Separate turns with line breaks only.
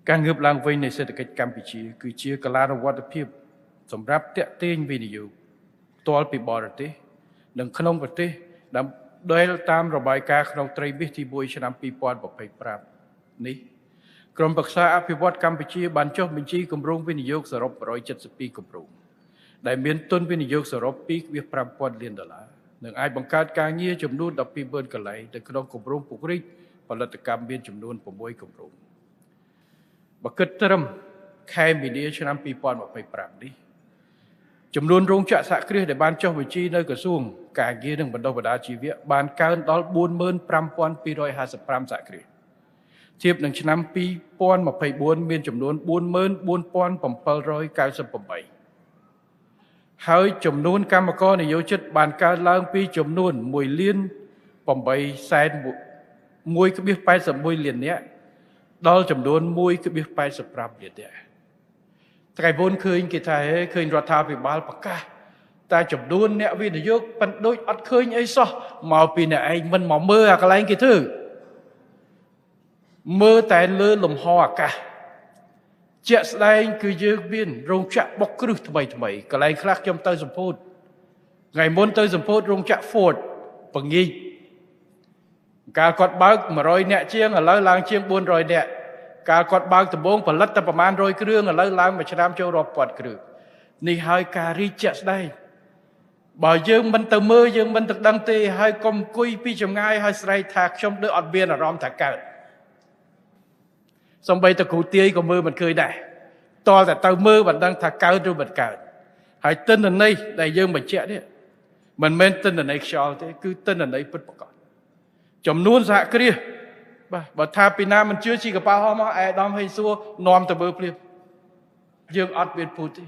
ការងើបឡើងវិញនៃសេដ្ឋកិច្ចកម្ពុជាគឺជាកលានុវត្តភាពសម្រាប់ទាក់ទាញវិនិយោគផ្ទាល់ពីបរទេសនិងក្នុងប្រទេសដើម្បីតាមរបាយការណ៍ក្នុងត្រីមាសទី1ឆ្នាំ2025នេះក្រុមប្រឹក្សាអភិវឌ្ឍកម្ពុជាបានចុះបញ្ជីគម្រោងវិនិយោគសរុប172គម្រោងដែលមានទុនវិនិយោគសរុប2.5 លានដុល្លារនិងអាចបង្កើតការងារចំនួន12,000កន្លែងនៅក្នុងគម្រោងពង្រីកផលិតកម្មមានចំនួន6គម្រោងបើគិតត្រឹមខែមីនាឆ្នាំ2025នេះចំនួនរោងចក្រសហគ្រាសដែលបានចុះបញ្ជីនៅក្រសួងការងារនិងបណ្ដុះបណ្ដាលជីវៈបានកើនដល់ 45,255 សហគ្រាសធៀបនឹងឆ្នាំ2024មានចំនួន 44,798 ហើយចំនួនកម្មករនិយោជិតបានកើនឡើងពីចំនួន 1,881,81 លាននាក់ដល់ចំនួន 1.85 លាននាក់ថ្ងៃមុនឃើញគេថាឃើញរដ្ឋាភិបាលប្រកាសតែចំនួនអ្នកវិនិយោគប៉ុន្តែដូចអត់ឃើញអីសោះមកពីអ្នកឯងមិនមកមើលអាកន្លែងគេធ្វើមើលតែលើលំហអាកាសជាក់ស្ដែងគឺយើងមានរោងចក្របុកគ្រឹះថ្មីកន្លែងខ្លះខ្ញុំទៅសម្ពោធថ្ងៃមុនទៅសម្ពោធរោងចក្រ Ford បង្គីកកាលគាត់បើក100នាក់ជាងឥឡូវឡើងជាង400នាក់កាលគាត់បើកដំបូងផលិតតែប្រមាណ100គ្រឿងឥឡូវឡើងមួយឆ្នាំចូលរាប់ពាន់គ្រឿងនេះហើយការរីកជាក់ស្ដែងបើយើងមិនទៅមើលយើងមិនទៅដឹងទេហើយកុំអង្គុយពីចម្ងាយហើយស្រែកថាខ្ញុំដូចអត់មានអារម្មណ៍ថាកើតសំបីតគ្រូទាយក៏មើលមិនឃើញដែរតតែទៅមើលមិនដឹងថាកើតឬមិនកើតហើយទិន្នន័យដែលយើងបញ្ជាក់នេះមិនមែនទិន្នន័យខ្យល់ទេគឺទិន្នន័យពិតប្រាកដចំនួនសហគ្រាសបាទបើថាពីណាមិនជឿជីកប៉ាល់ហោះមកឯកឧត្តមហេងសួរនាំទៅមើលភ្លាមយើងអត់មានពូជទេ